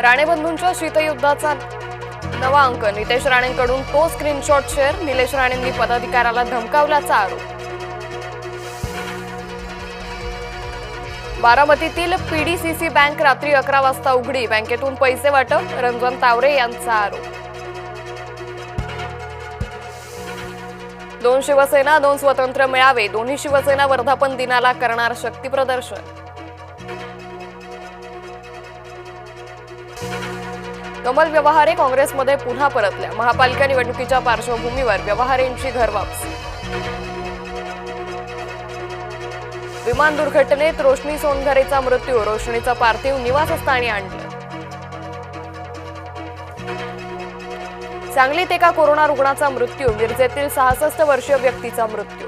राणे शीतयुद्धाचा नवा अंक, नितेश राणेंकडून तो स्क्रीनशॉट शेअर, निलेश राणेंनी पदाधिकाऱ्याला धमकावल्याचा आरोप। बारामतीतील पीडीसीसी बँक रात्री 11 वाजता उघडी, बँकेतून पैसे वाटप, रंजन तावरे यांचा आरोप। 2 शिवसेना 2 स्वतंत्र मेळावे, दोन्ही शिवसेना वर्धापन दिनाला करणार शक्ती प्रदर्शन। कमल व्यवहारे काँग्रेसमध्ये पुन्हा परतल्या, महापालिका निवडणुकीच्या पार्श्वभूमीवर व्यवहारेंची घरवापसी। विमान दुर्घटनेत रोशनी सोनघरेचा मृत्यू, रोशनीचा पार्थिव निवासस्थानी आणलं। सांगलीत एका कोरोना रुग्णाचा मृत्यू, मिरजेतील 66 वर्षीय व्यक्तीचा मृत्यू।